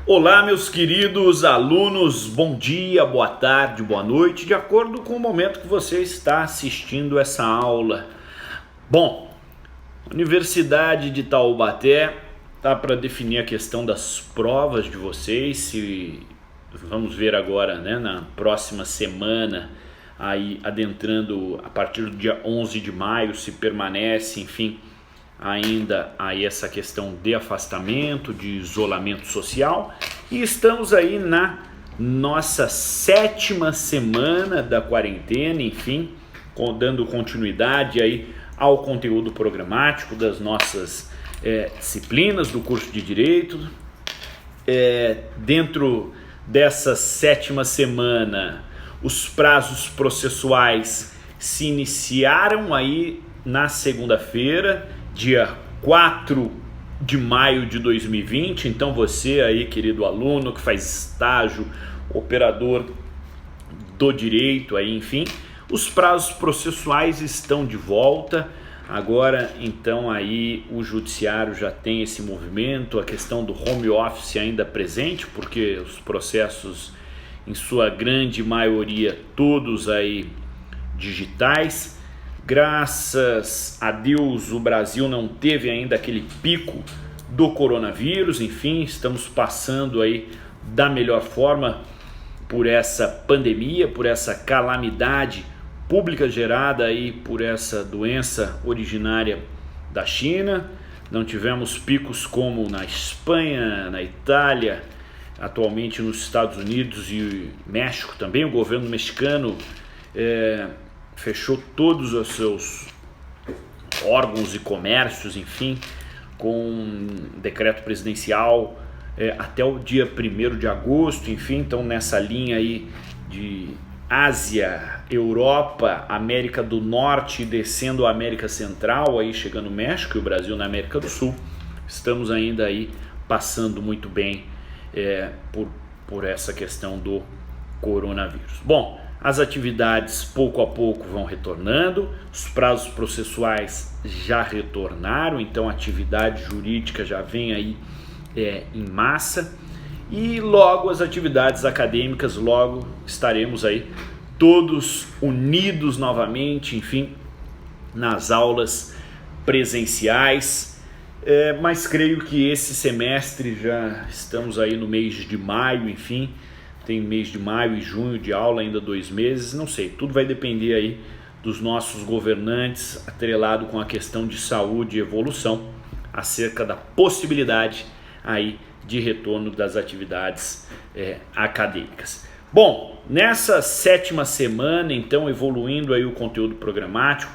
Olá, meus queridos alunos, bom dia, boa tarde, boa noite, de acordo com o momento que você está assistindo essa aula. Bom, a Universidade de Taubaté está para definir a questão das provas de vocês, vamos ver agora, né, na próxima semana, aí adentrando a partir do dia 11 de maio, se permanece, enfim, ainda aí essa questão de afastamento, de isolamento social, e estamos aí na nossa 7ª semana da quarentena, enfim, dando continuidade aí ao conteúdo programático das nossas disciplinas do curso de Direito. Dentro dessa 7ª semana, os prazos processuais se iniciaram aí na segunda-feira, dia 4 de maio de 2020, então você aí, querido aluno que faz estágio, operador do direito, aí, enfim, os prazos processuais estão de volta. Agora, então, aí o judiciário já tem esse movimento, a questão do home office ainda presente, porque os processos, em sua grande maioria, todos aí digitais. Graças a Deus o Brasil não teve ainda aquele pico do coronavírus, enfim, estamos passando aí da melhor forma por essa pandemia, por essa calamidade pública gerada aí por essa doença originária da China. Não tivemos picos como na Espanha, na Itália, atualmente nos Estados Unidos e México também. O governo mexicano fechou todos os seus órgãos e comércios, enfim, com decreto presidencial até o dia 1º de agosto, enfim, então nessa linha aí de Ásia, Europa, América do Norte, descendo a América Central, aí chegando o México e o Brasil na América do Sul, estamos ainda aí passando muito bem por essa questão do coronavírus. Bom, as atividades pouco a pouco vão retornando, os prazos processuais já retornaram, então a atividade jurídica já vem aí em massa, e logo as atividades acadêmicas, logo estaremos aí todos unidos novamente, enfim, nas aulas presenciais. Mas creio que esse semestre já estamos aí no mês de maio, enfim, tem mês de maio e junho de aula, ainda 2 meses, não sei, tudo vai depender aí dos nossos governantes, atrelado com a questão de saúde e evolução, acerca da possibilidade aí de retorno das atividades acadêmicas. Bom, nessa 7ª semana, então, evoluindo aí o conteúdo programático,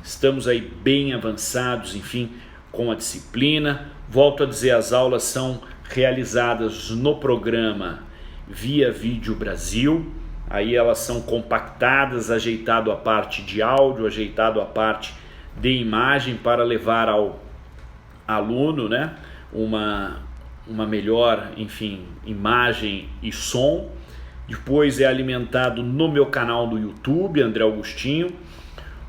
estamos aí bem avançados, enfim, com a disciplina. Volto a dizer, as aulas são realizadas no programa via Vídeo Brasil, aí elas são compactadas, ajeitado a parte de áudio, ajeitado a parte de imagem, para levar ao aluno, né, uma melhor, enfim, imagem e som. Depois é alimentado no meu canal do YouTube, André Augustinho,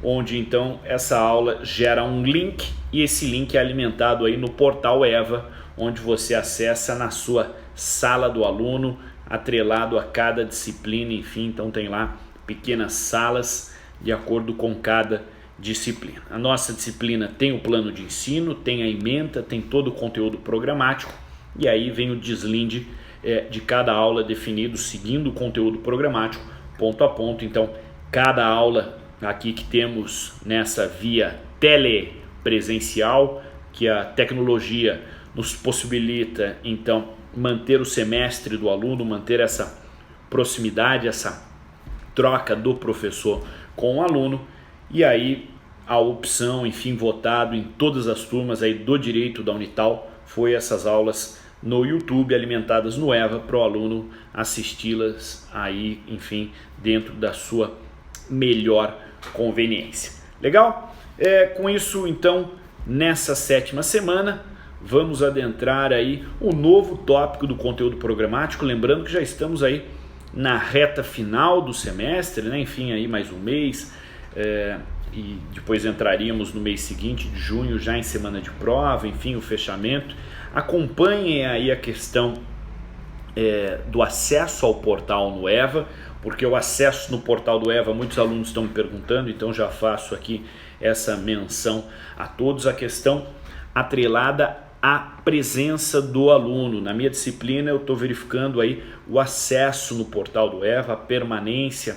onde então essa aula gera um link, e esse link é alimentado aí no portal EVA, onde você acessa na sua sala do aluno, atrelado a cada disciplina, enfim, então tem lá pequenas salas de acordo com cada disciplina. A nossa disciplina tem o plano de ensino, tem a ementa, tem todo o conteúdo programático, e aí vem o deslinde de cada aula definido, seguindo o conteúdo programático, ponto a ponto. Então, cada aula aqui que temos nessa via telepresencial, que a tecnologia nos possibilita, então, manter o semestre do aluno, manter essa proximidade, essa troca do professor com o aluno, e aí a opção, enfim, votado em todas as turmas aí do direito da Unital, foi essas aulas no YouTube, alimentadas no EVA, para o aluno assisti-las aí, enfim, dentro da sua melhor conveniência. Legal? Com isso, então, nessa 7ª semana, vamos adentrar aí o novo tópico do conteúdo programático, lembrando que já estamos aí na reta final do semestre, né? Enfim, aí mais um mês, e depois entraríamos no mês seguinte, de junho, já em semana de prova, enfim, o fechamento. Acompanhem aí a questão do acesso ao portal no EVA, porque o acesso no portal do EVA, muitos alunos estão me perguntando, então já faço aqui essa menção a todos, a questão atrelada à presença do aluno. Na minha disciplina eu estou verificando aí o acesso no portal do EVA, a permanência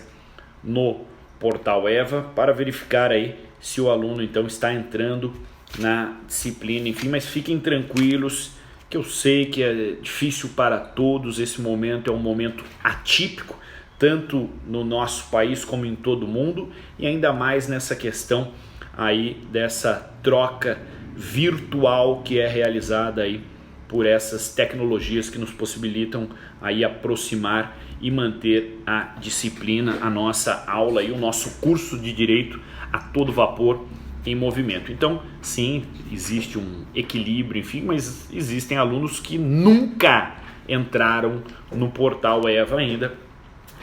no portal EVA, para verificar aí se o aluno então está entrando na disciplina, enfim, mas fiquem tranquilos, que eu sei que é difícil para todos, esse momento é um momento atípico, tanto no nosso país como em todo o mundo, e ainda mais nessa questão aí dessa troca virtual que é realizada aí por essas tecnologias que nos possibilitam aí aproximar e manter a disciplina, a nossa aula e o nosso curso de Direito a todo vapor em movimento. Então, sim, existe um equilíbrio, enfim, mas existem alunos que nunca entraram no portal EVA ainda.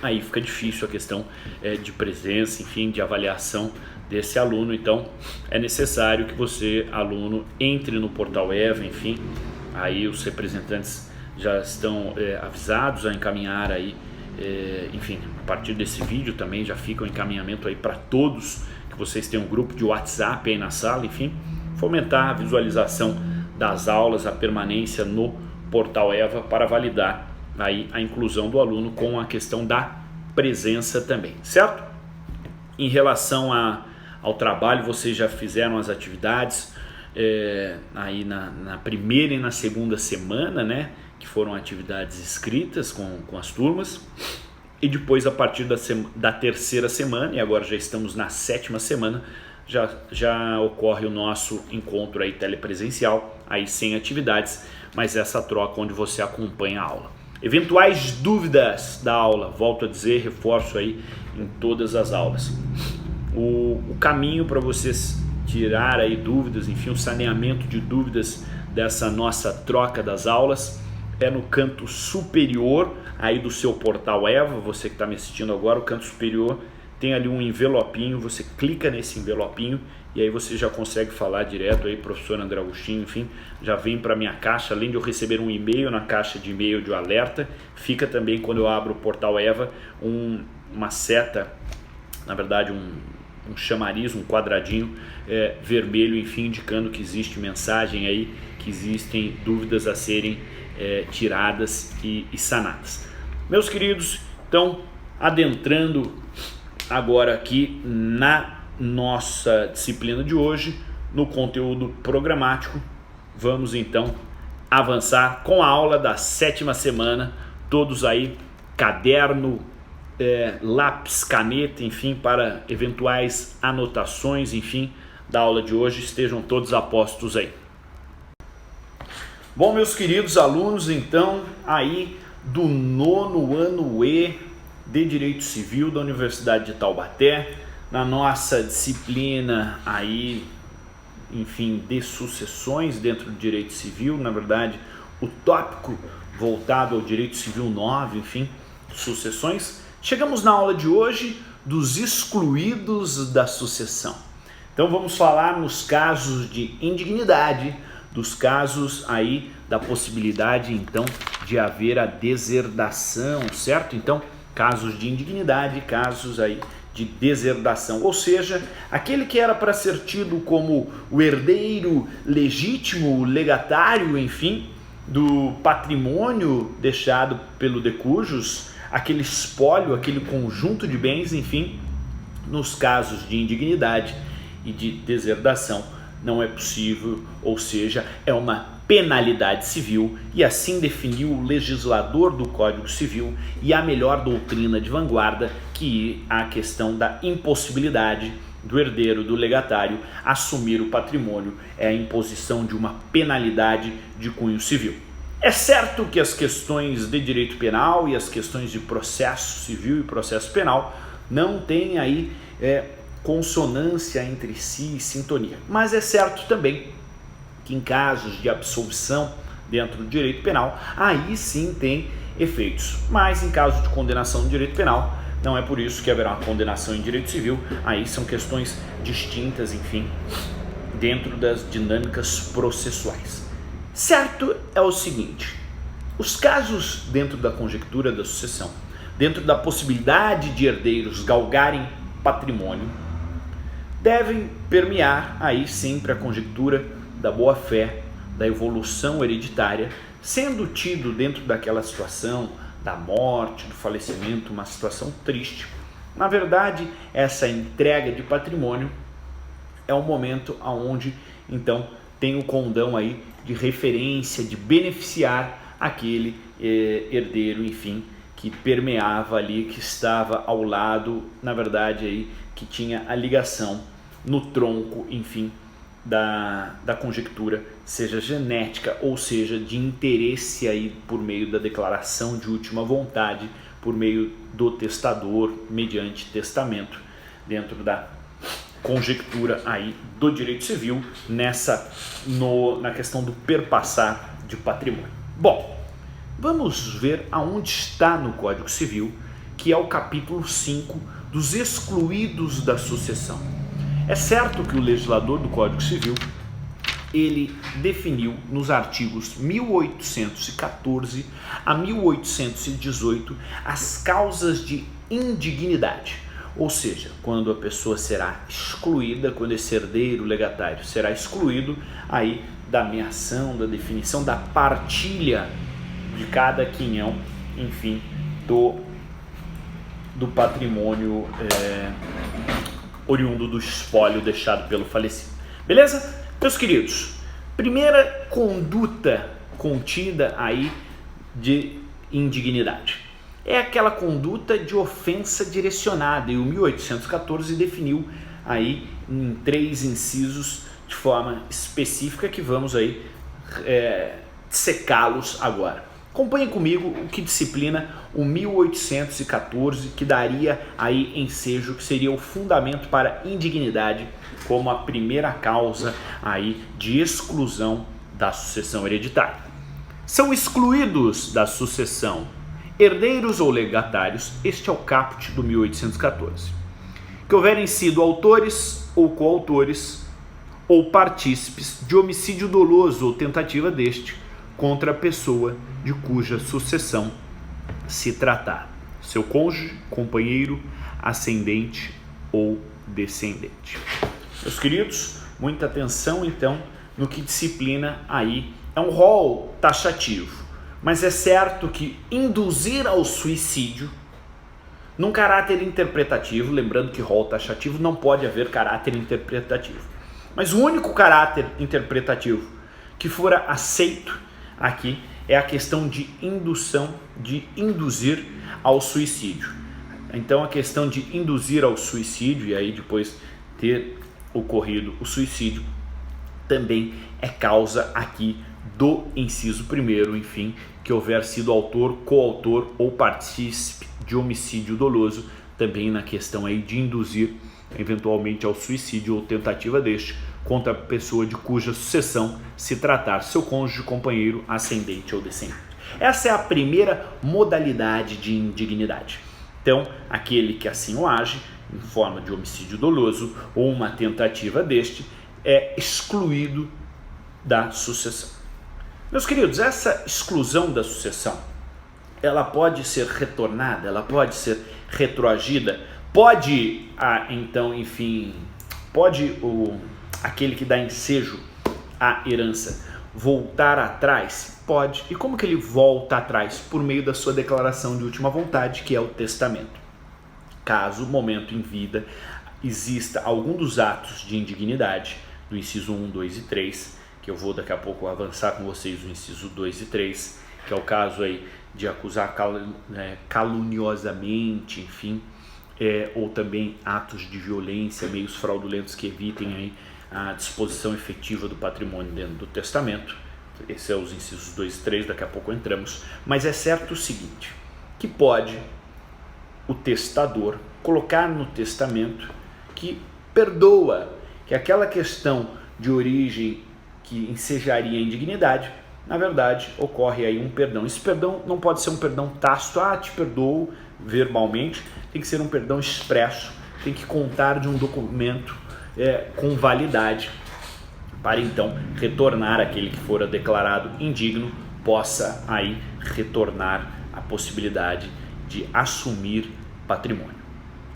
Aí fica difícil a questão de presença, enfim, de avaliação desse aluno. Então, é necessário que você, aluno, entre no portal EVA, enfim. Aí os representantes já estão avisados a encaminhar aí, enfim, a partir desse vídeo também já fica o encaminhamento aí para todos, que vocês tenham um grupo de WhatsApp aí na sala, enfim, fomentar a visualização das aulas, a permanência no portal EVA para validar aí a inclusão do aluno com a questão da presença também, certo? Em relação ao trabalho, vocês já fizeram as atividades aí na primeira e na segunda semana, né? Que foram atividades escritas com as turmas. E depois, a partir da terceira semana, e agora já estamos na 7ª semana, já ocorre o nosso encontro aí telepresencial, aí sem atividades, mas essa troca onde você acompanha a aula. Eventuais dúvidas da aula, volto a dizer, reforço aí em todas as aulas. O caminho para vocês tirar aí dúvidas, enfim, o saneamento de dúvidas dessa nossa troca das aulas é no canto superior aí do seu portal EVA. Você que está me assistindo agora, o canto superior tem ali um envelopinho, você clica nesse envelopinho e aí você já consegue falar direto aí, professor André Agostinho, enfim, já vem para minha caixa, além de eu receber um e-mail na caixa de e-mail de alerta, fica também quando eu abro o portal EVA uma seta, na verdade um chamariz, um quadradinho vermelho, enfim, indicando que existe mensagem aí, que existem dúvidas a serem tiradas e sanadas. Meus queridos, então, adentrando agora aqui na nossa disciplina de hoje, no conteúdo programático, vamos então avançar com a aula da 7ª semana, todos aí, caderno, lápis, caneta, enfim, para eventuais anotações, enfim, da aula de hoje, estejam todos apostos aí. Bom, meus queridos alunos, então, aí do 9º ano E de Direito Civil da Universidade de Taubaté, na nossa disciplina aí, enfim, de sucessões dentro do Direito Civil, na verdade, o tópico voltado ao Direito Civil 9, enfim, sucessões. Chegamos na aula de hoje dos excluídos da sucessão. Então vamos falar nos casos de indignidade, dos casos aí da possibilidade então de haver a deserdação, certo? Então, casos de indignidade, casos aí de deserdação, ou seja, aquele que era para ser tido como o herdeiro legítimo, o legatário, enfim, do patrimônio deixado pelo de cujus, aquele espólio, aquele conjunto de bens, enfim, nos casos de indignidade e de deserdação não é possível, ou seja, é uma penalidade civil, e assim definiu o legislador do Código Civil e a melhor doutrina de vanguarda, que é a questão da impossibilidade do herdeiro, do legatário, assumir o patrimônio, é a imposição de uma penalidade de cunho civil. É certo que as questões de direito penal e as questões de processo civil e processo penal não têm aí consonância entre si e sintonia, mas é certo também que em casos de absolvição dentro do direito penal, aí sim tem efeitos, mas em caso de condenação no direito penal, não é por isso que haverá uma condenação em direito civil, aí são questões distintas, enfim, dentro das dinâmicas processuais. Certo é o seguinte, Os casos dentro da conjectura da sucessão, dentro da possibilidade de herdeiros galgarem patrimônio, devem permear aí sempre a conjectura da boa-fé, da evolução hereditária, sendo tido dentro daquela situação da morte, do falecimento, uma situação triste. Na verdade, essa entrega de patrimônio é um momento onde, então, tem o condão aí de referência, de beneficiar aquele herdeiro, enfim, que permeava ali, que estava ao lado, na verdade, aí, que tinha a ligação no tronco, enfim, da conjectura, seja genética ou seja de interesse aí por meio da declaração de última vontade, por meio do testador, mediante testamento, dentro da conjectura aí do direito civil, na questão do perpassar de patrimônio. Bom, vamos ver aonde está no Código Civil, que é o capítulo 5 dos excluídos da sucessão. É certo que o legislador do Código Civil, ele definiu nos artigos 1814 a 1818 as causas de indignidade, ou seja, quando a pessoa será excluída, quando esse herdeiro legatário será excluído aí da meação, da definição, da partilha de cada quinhão, enfim, do patrimônio oriundo do espólio deixado pelo falecido. Beleza? Meus queridos, primeira conduta contida aí de indignidade é aquela conduta de ofensa direcionada, e o 1814 definiu aí em 3 incisos de forma específica que vamos aí secá-los agora. Acompanhe comigo o que disciplina o 1814, que daria aí ensejo, que seria o fundamento para indignidade como a primeira causa aí de exclusão da sucessão hereditária. São excluídos da sucessão herdeiros ou legatários, este é o caput do 1814, que houverem sido autores ou coautores ou partícipes de homicídio doloso ou tentativa deste contra a pessoa de cuja sucessão se tratar, seu cônjuge, companheiro, ascendente ou descendente. Meus queridos, muita atenção então no que disciplina aí, é um rol taxativo, mas é certo que induzir ao suicídio num caráter interpretativo, lembrando que rol taxativo não pode haver caráter interpretativo, mas o único caráter interpretativo que fora aceito aqui é a questão de indução, de induzir ao suicídio. Então a questão de induzir ao suicídio e aí depois ter ocorrido o suicídio também é causa aqui do inciso 1º, enfim, que houver sido autor, coautor ou partícipe de homicídio doloso, também na questão aí de induzir eventualmente ao suicídio ou tentativa deste contra a pessoa de cuja sucessão se tratar, seu cônjuge, companheiro, ascendente ou descendente. Essa é a primeira modalidade de indignidade. Então, aquele que assim o age, em forma de homicídio doloso ou uma tentativa deste, é excluído da sucessão. Meus queridos, essa exclusão da sucessão, ela pode ser retornada, ela pode ser retroagida, pode, então, enfim, pode aquele que dá ensejo à herança voltar atrás? Pode. E como que ele volta atrás? Por meio da sua declaração de última vontade, que é o testamento. Caso, momento em vida, exista algum dos atos de indignidade, do inciso 1, 2 e 3, que eu vou daqui a pouco avançar com vocês o inciso 2 e 3, que é o caso aí de acusar caluniosamente, enfim, ou também atos de violência, meios fraudulentos que evitem aí a disposição efetiva do patrimônio dentro do testamento. Esses são os incisos 2 e 3, daqui a pouco entramos. Mas é certo o seguinte, que pode o testador colocar no testamento que perdoa, que aquela questão de origem que ensejaria a indignidade, na verdade, ocorre aí um perdão. Esse perdão não pode ser um perdão tácito, te perdoo verbalmente, tem que ser um perdão expresso, tem que contar de um documento com validade, para então retornar aquele que fora declarado indigno possa aí retornar a possibilidade de assumir patrimônio.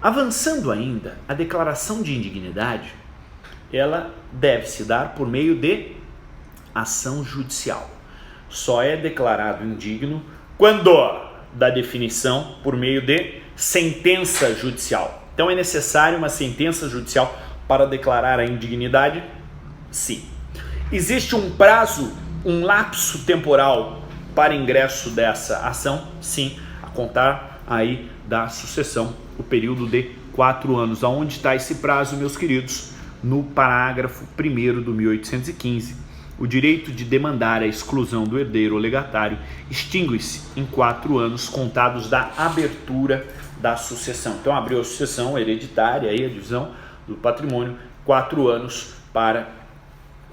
Avançando ainda, a declaração de indignidade, ela deve se dar por meio de ação judicial. Só é declarado indigno quando da definição por meio de sentença judicial. Então é necessário uma sentença judicial para declarar a indignidade? Sim. Existe um prazo, um lapso temporal para ingresso dessa ação? Sim, a contar aí da sucessão, o período de 4 anos. Aonde está esse prazo, meus queridos? No parágrafo 1º do 1815, o direito de demandar a exclusão do herdeiro ou legatário extingue-se em 4 anos contados da abertura da sucessão. Então abriu a sucessão hereditária, aí a divisão do patrimônio, 4 anos para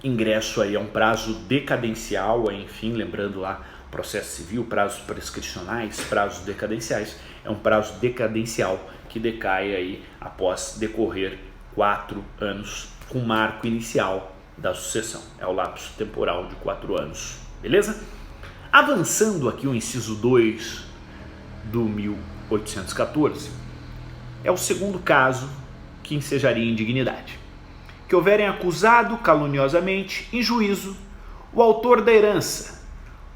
ingresso aí, é um prazo decadencial, aí, enfim, lembrando lá processo civil, prazos prescricionais, prazos decadenciais, é um prazo decadencial que decai aí após decorrer 4 anos com marco inicial da sucessão. É o lapso temporal de 4 anos, beleza? Avançando aqui o inciso 2 do 1814, é o segundo caso que ensejaria indignidade. Que houverem acusado caluniosamente em juízo o autor da herança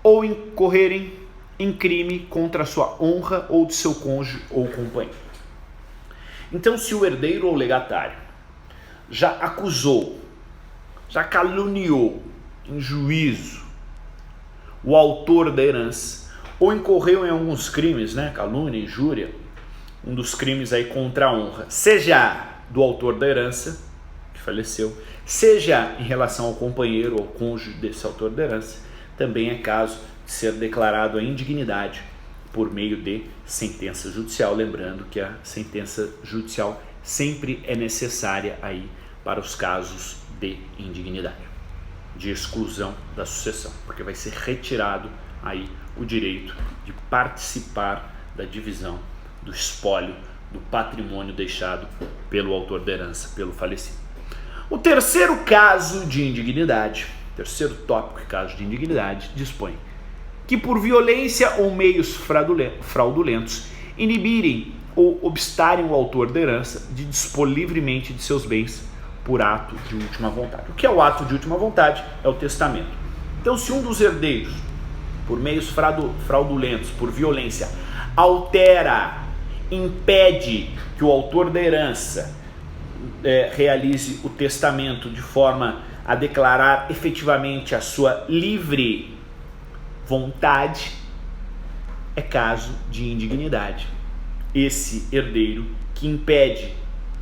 ou incorrerem em crime contra a sua honra ou de seu cônjuge ou companheiro. Então, se o herdeiro ou legatário já acusou, já caluniou em juízo o autor da herança, ou incorreu em alguns crimes, né, calúnia, injúria, um dos crimes aí contra a honra, seja do autor da herança, que faleceu, seja em relação ao companheiro ou cônjuge desse autor da herança, também é caso de ser declarado a indignidade por meio de sentença judicial, lembrando que a sentença judicial sempre é necessária aí para os casos de indignidade, de exclusão da sucessão, porque vai ser retirado aí o direito de participar da divisão do espólio do patrimônio deixado pelo autor da herança, pelo falecido. O terceiro caso de indignidade, terceiro tópico de caso de indignidade, dispõe que por violência ou meios fraudulentos inibirem ou obstarem o autor da herança de dispor livremente de seus bens por ato de última vontade. O que é o ato de última vontade? É o testamento. Então, se um dos herdeiros, por meios fraudulentos, por violência, altera, impede que o autor da herança realize o testamento de forma a declarar efetivamente a sua livre vontade, é caso de indignidade. Esse herdeiro que impede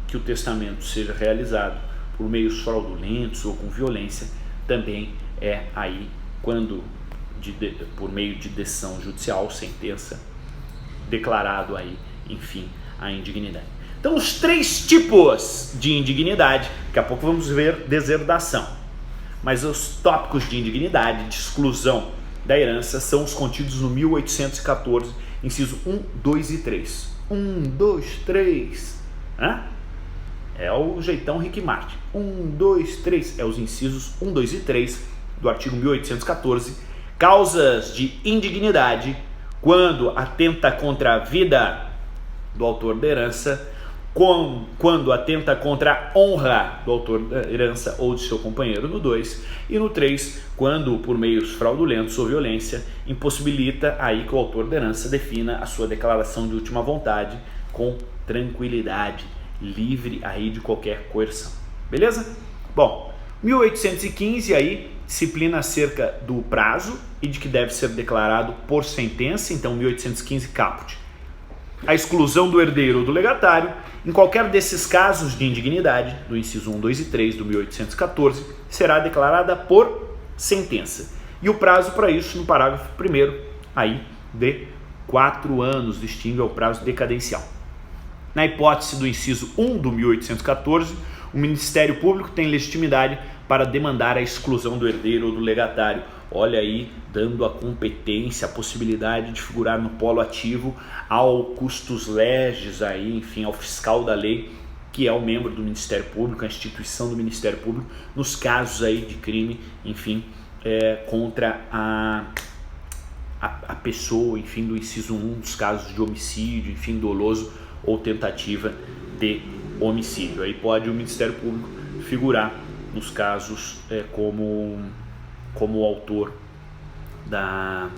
que o testamento seja realizado por meios fraudulentos ou com violência, também é aí quando, por meio de decisão judicial, sentença, declarado aí, enfim, a indignidade. Então, os 3 tipos de indignidade, daqui a pouco vamos ver deserdação, mas os tópicos de indignidade, de exclusão da herança, são os contidos no 1814, inciso 1, 2 e 3. 1, 2, 3. É o jeitão Rick Martin. 1, 2, 3. É os incisos 1, 2 e 3 do artigo 1814. Causas de indignidade quando atenta contra a vida do autor da herança, quando atenta contra a honra do autor da herança ou de seu companheiro, no 2, e no 3, quando por meios fraudulentos ou violência impossibilita aí que o autor da herança defina a sua declaração de última vontade com tranquilidade, livre aí de qualquer coerção. Beleza? Bom, 1815 aí disciplina acerca do prazo e de que deve ser declarado por sentença, então 1815 caput. A exclusão do herdeiro ou do legatário, em qualquer desses casos de indignidade, do inciso 1, 2 e 3 do 1814, será declarada por sentença. E o prazo para isso, no parágrafo 1º, aí de 4 anos, distingue ao prazo decadencial. Na hipótese do inciso 1 do 1814, o Ministério Público tem legitimidade para demandar a exclusão do herdeiro ou do legatário. Olha aí, dando a competência, a possibilidade de figurar no polo ativo ao custos legis, aí, enfim, ao fiscal da lei, que é o membro do Ministério Público, a instituição do Ministério Público, nos casos aí de crime, enfim, contra pessoa, enfim, do inciso 1 dos casos de homicídio, enfim, doloso ou tentativa de homicídio. Aí pode o Ministério Público figurar nos casos como autor na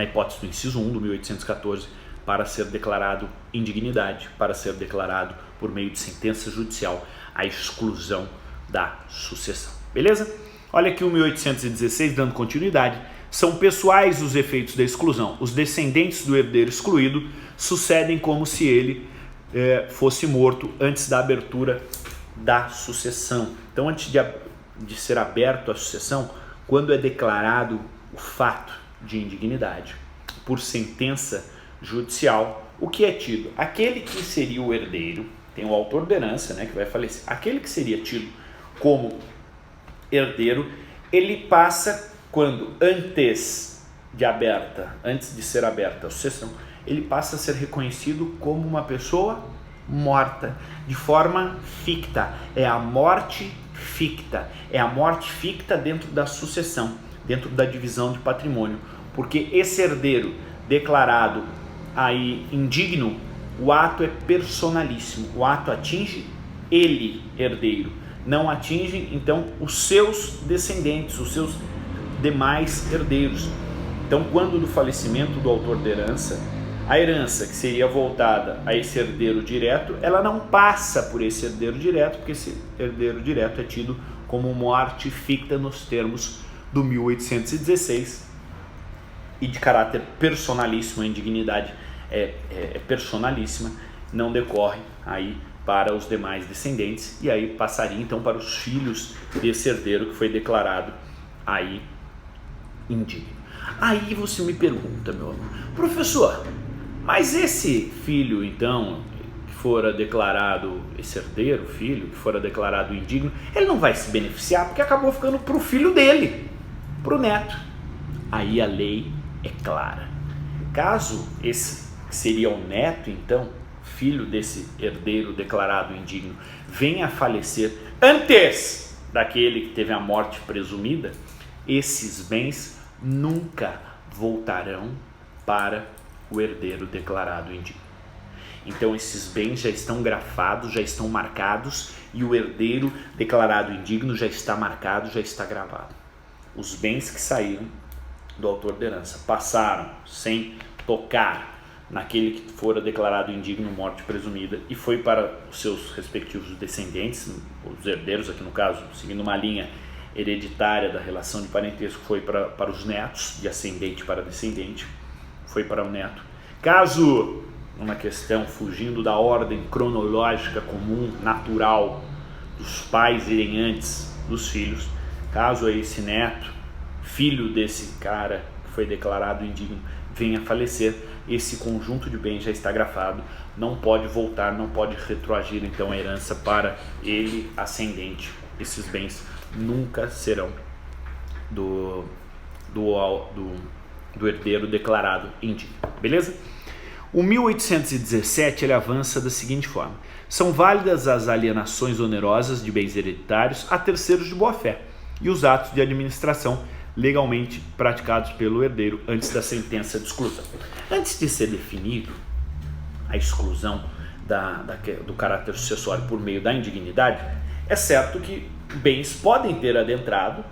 hipótese do inciso 1 do 1814, para ser declarado indignidade, para ser declarado por meio de sentença judicial a exclusão da sucessão. Beleza? Olha aqui o 1816, dando continuidade. São pessoais os efeitos da exclusão. Os descendentes do herdeiro excluído sucedem como se ele fosse morto antes da abertura da sucessão. Então, antes de ser aberto a sucessão, quando é declarado o fato de indignidade por sentença judicial, o que é tido? Aquele que seria o herdeiro, tem o autor da herança, né, que vai falecer, aquele que seria tido como herdeiro, ele passa, quando antes de ser aberta a sucessão, ele passa a ser reconhecido como uma pessoa morta, de forma ficta. É a morte ficta, dentro da sucessão, dentro da divisão de patrimônio, porque esse herdeiro declarado aí indigno, o ato é personalíssimo, o ato atinge ele, herdeiro, não atinge então os seus descendentes, os seus demais herdeiros. Então, quando do falecimento do autor da herança, a herança que seria voltada a esse herdeiro direto, ela não passa por esse herdeiro direto, porque esse herdeiro direto é tido como morte ficta nos termos do 1816 e de caráter personalíssimo. A indignidade é personalíssima, não decorre aí para os demais descendentes, e aí passaria então para os filhos desse herdeiro que foi declarado aí indigno. Aí você me pergunta, meu amigo, professor, mas esse filho então, que fora declarado, esse herdeiro, filho, que fora declarado indigno, ele não vai se beneficiar porque acabou ficando para o filho dele, para o neto. Aí a lei é clara. Caso esse seria o neto, então, filho desse herdeiro declarado indigno, venha a falecer antes daquele que teve a morte presumida, esses bens nunca voltarão para o herdeiro declarado indigno. Então esses bens já estão grafados, já estão marcados, e o herdeiro declarado indigno já está marcado, já está gravado. Os bens que saíram do autor da herança passaram sem tocar naquele que fora declarado indigno, morte presumida, e foi para os seus respectivos descendentes, os herdeiros aqui no caso, seguindo uma linha hereditária da relação de parentesco, foi para os netos, de ascendente para descendente, foi para o neto. Caso, uma questão fugindo da ordem cronológica comum, natural, dos pais irem antes dos filhos, caso esse neto, filho desse cara que foi declarado indigno, venha a falecer, esse conjunto de bens já está grafado, não pode voltar, não pode retroagir então a herança para ele ascendente. Esses bens nunca serão do herdeiro declarado indigno, beleza? O 1817 ele avança da seguinte forma: são válidas as alienações onerosas de bens hereditários a terceiros de boa-fé e os atos de administração legalmente praticados pelo herdeiro antes da sentença de exclusão. Antes de ser definido a exclusão do caráter sucessório por meio da indignidade, é certo que bens podem ter adentrado,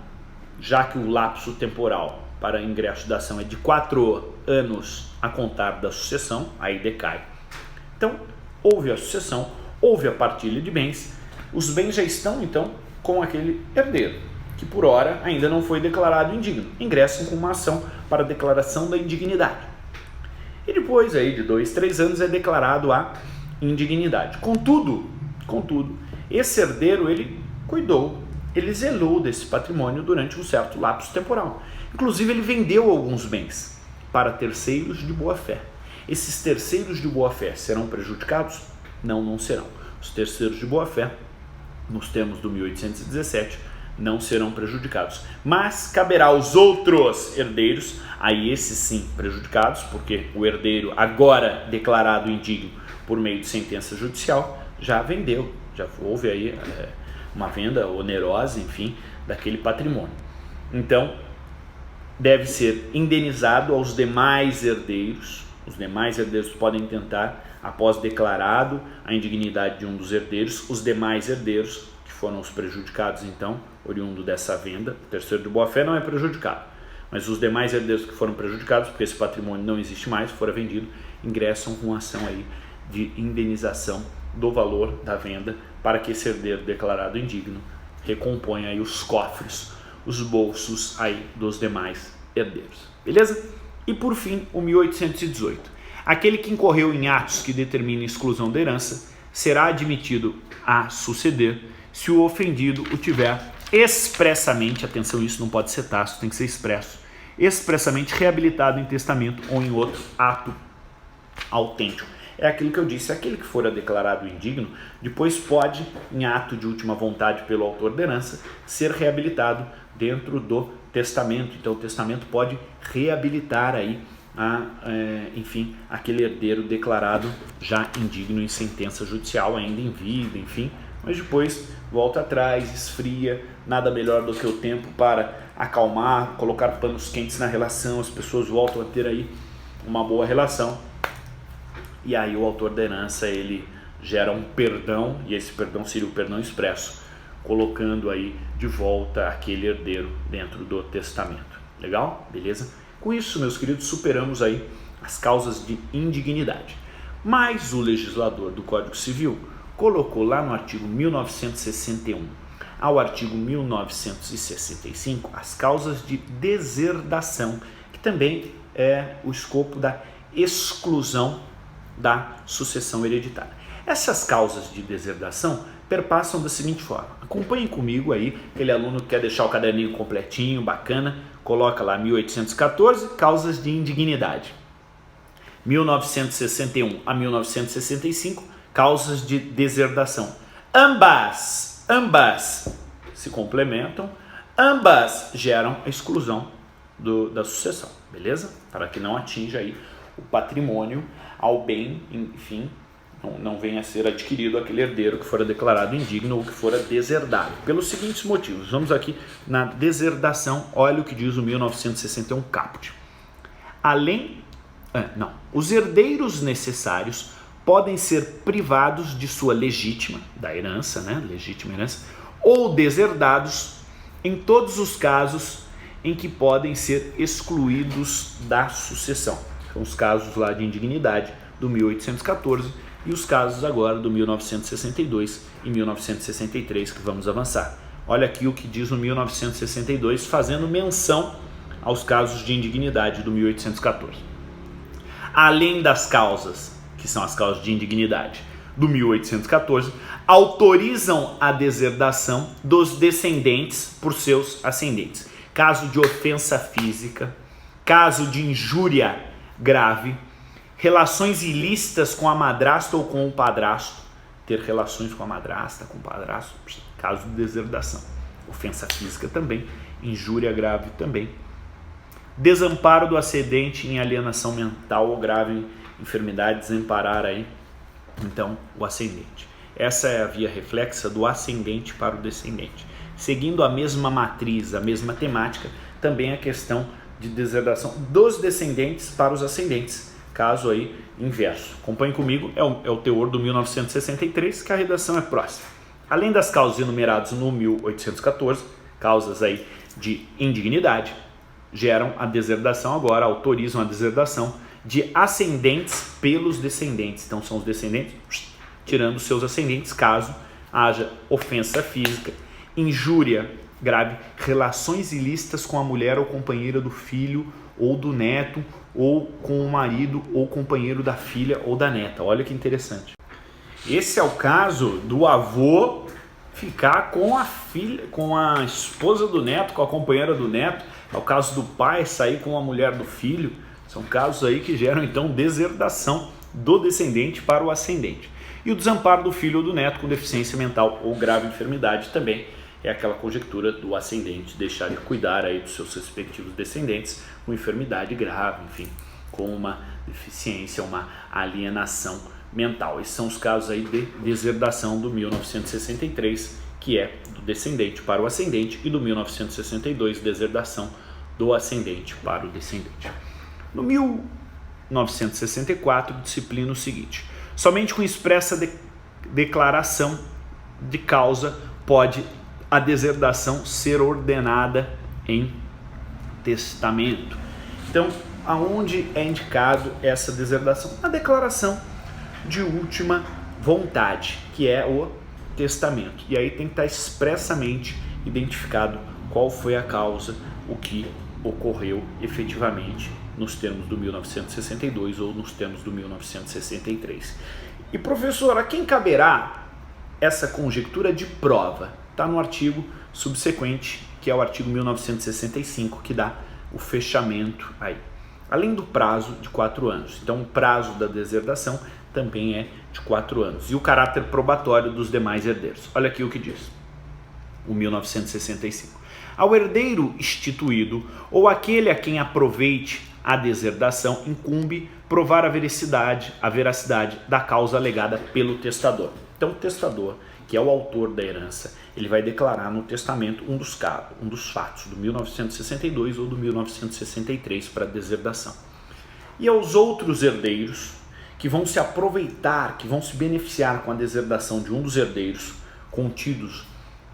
já que o lapso temporal para ingresso da ação é de 4 anos a contar da sucessão, aí decai. Então, houve a sucessão, houve a partilha de bens, os bens já estão então com aquele herdeiro, que por hora ainda não foi declarado indigno, ingressam com uma ação para declaração da indignidade. E depois aí de 2, 3 anos é declarado a indignidade. Contudo, esse herdeiro ele cuidou, ele zelou desse patrimônio durante um certo lapso temporal. Inclusive ele vendeu alguns bens para terceiros de boa-fé. Esses terceiros de boa-fé serão prejudicados? Não, não serão. Os terceiros de boa-fé, nos termos do 1817, não serão prejudicados, mas caberá aos outros herdeiros, aí esses sim prejudicados, porque o herdeiro agora declarado indigno por meio de sentença judicial já vendeu, já houve aí uma venda onerosa, enfim, daquele patrimônio. Então deve ser indenizado aos demais herdeiros. Os demais herdeiros podem tentar, após declarado a indignidade de um dos herdeiros, os demais herdeiros, que foram os prejudicados então, oriundo dessa venda, o terceiro de boa-fé não é prejudicado, mas os demais herdeiros que foram prejudicados, porque esse patrimônio não existe mais, fora vendido, ingressam com ação aí de indenização do valor da venda, para que esse herdeiro declarado indigno recomponha aí os cofres, os bolsos aí dos demais herdeiros. Beleza? E por fim, o 1818. Aquele que incorreu em atos que determinem exclusão da herança será admitido a suceder se o ofendido o tiver expressamente, atenção, isso não pode ser tácito, tem que ser expresso, expressamente reabilitado em testamento ou em outro ato autêntico. É aquilo que eu disse, aquele que for declarado indigno, depois pode, em ato de última vontade pelo autor da herança, ser reabilitado dentro do testamento. Então o testamento pode reabilitar aí, enfim, aquele herdeiro declarado já indigno em sentença judicial, ainda em vida, enfim, mas depois volta atrás, esfria, nada melhor do que o tempo para acalmar, colocar panos quentes na relação, as pessoas voltam a ter aí uma boa relação, e aí o autor da herança, ele gera um perdão, e esse perdão seria o perdão expresso, colocando aí de volta aquele herdeiro dentro do testamento. Legal? Beleza? Com isso, meus queridos, superamos aí as causas de indignidade. Mas o legislador do Código Civil colocou lá no artigo 1961 ao artigo 1965 as causas de deserdação, que também é o escopo da exclusão da sucessão hereditária. Essas causas de deserdação perpassam da seguinte forma. Acompanhem comigo aí, aquele aluno que quer deixar o caderninho completinho, bacana, coloca lá 1814, causas de indignidade. 1961 a 1965, causas de deserdação. Ambas se complementam, ambas geram a exclusão da sucessão, beleza? Para que não atinja aí o patrimônio ao bem, enfim, não venha a ser adquirido aquele herdeiro que fora declarado indigno ou que fora deserdado. Pelos seguintes motivos, vamos aqui na deserdação, olha o que diz o 1961 caput. Os herdeiros necessários podem ser privados de sua legítima herança, ou deserdados em todos os casos em que podem ser excluídos da sucessão. São os casos lá de indignidade do 1814 e os casos agora do 1962 e 1963 que vamos avançar. Olha aqui o que diz o 1962, fazendo menção aos casos de indignidade do 1814. Além das causas, que são as causas de indignidade do 1814, autorizam a deserdação dos descendentes por seus ascendentes. Caso de ofensa física, caso de injúria grave, relações ilícitas com a madrasta ou com o padrasto, ter relações com a madrasta, com o padrasto, caso de deserdação. Ofensa física também, injúria grave também. Desamparo do ascendente em alienação mental ou grave enfermidade, desamparar aí, então, o ascendente. Essa é a via reflexa do ascendente para o descendente. Seguindo a mesma matriz, a mesma temática, também a questão de deserdação dos descendentes para os ascendentes, caso aí inverso. Acompanhe comigo, é o teor do 1963, que a redação é próxima. Além das causas enumeradas no 1814, causas aí de indignidade, geram a deserdação agora, autorizam a deserdação de ascendentes pelos descendentes. Então são os descendentes tirando seus ascendentes, caso haja ofensa física, injúria grave, relações ilícitas com a mulher ou companheira do filho ou do neto, ou com o marido ou companheiro da filha ou da neta. Olha que interessante. Esse é o caso do avô ficar com a filha, com a esposa do neto, com a companheira do neto. É o caso do pai sair com a mulher do filho. São casos aí que geram então deserdação do descendente para o ascendente. E o desamparo do filho ou do neto com deficiência mental ou grave enfermidade também é aquela conjectura do ascendente deixar de cuidar aí dos seus respectivos descendentes com enfermidade grave, enfim, com uma deficiência, uma alienação mental. Esses são os casos aí de deserdação do 1963, que é do descendente para o ascendente, e do 1962, deserdação do ascendente para o descendente. No 1964, disciplina o seguinte: somente com expressa declaração de causa pode a deserdação ser ordenada em testamento. Então, aonde é indicado essa deserdação? A declaração de última vontade, que é o testamento. E aí tem que estar expressamente identificado qual foi a causa, o que ocorreu efetivamente nos termos do 1962 ou nos termos do 1963. E professor, a quem caberá essa conjectura de prova? Está no artigo subsequente, que é o artigo 1965, que dá o fechamento aí. Além do prazo de 4 anos. Então o prazo da deserdação também é de 4 anos. E o caráter probatório dos demais herdeiros. Olha aqui o que diz o 1965. Ao herdeiro instituído ou aquele a quem aproveite a deserdação, incumbe provar a veracidade da causa alegada pelo testador. Então o testador, que é o autor da herança, ele vai declarar no testamento um dos fatos do 1962 ou do 1963 para deserdação. E aos outros herdeiros que vão se aproveitar, que vão se beneficiar com a deserdação de um dos herdeiros contidos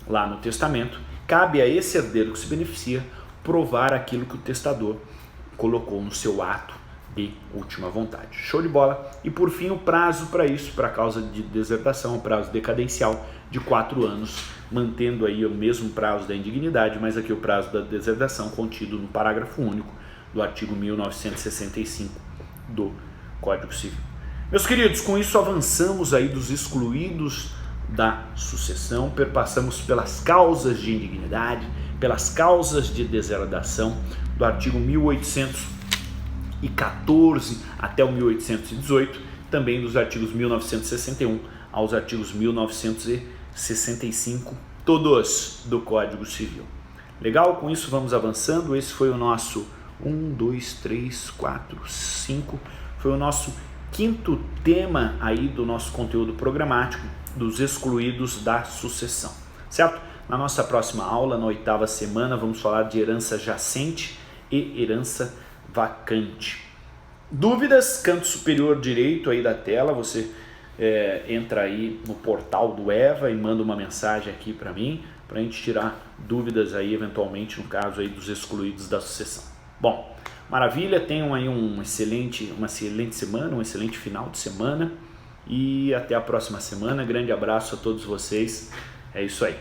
lá no testamento, cabe a esse herdeiro que se beneficia provar aquilo que o testador colocou no seu ato de última vontade. Show de bola? E por fim o prazo para isso, para a causa de deserdação, o prazo decadencial de 4 anos, mantendo aí o mesmo prazo da indignidade, mas aqui o prazo da deserdação contido no parágrafo único do artigo 1965 do Código Civil. Meus queridos, com isso avançamos aí dos excluídos da sucessão, perpassamos pelas causas de indignidade, pelas causas de deserdação do artigo 1814 até o 1818, também dos artigos 1961 aos artigos 1965, todos do Código Civil. Legal? Com isso vamos avançando. Esse foi o nosso 5, foi o nosso 5º tema aí do nosso conteúdo programático dos excluídos da sucessão, certo? Na nossa próxima aula, na 8ª semana, vamos falar de herança jacente e herança vacante. Dúvidas? Canto superior direito aí da tela, você entra aí no portal do EVA e manda uma mensagem aqui para mim, para a gente tirar dúvidas aí, eventualmente, no caso aí dos excluídos da sucessão. Bom, maravilha, tenham aí uma excelente semana, um excelente final de semana e até a próxima semana. Grande abraço a todos vocês, é isso aí.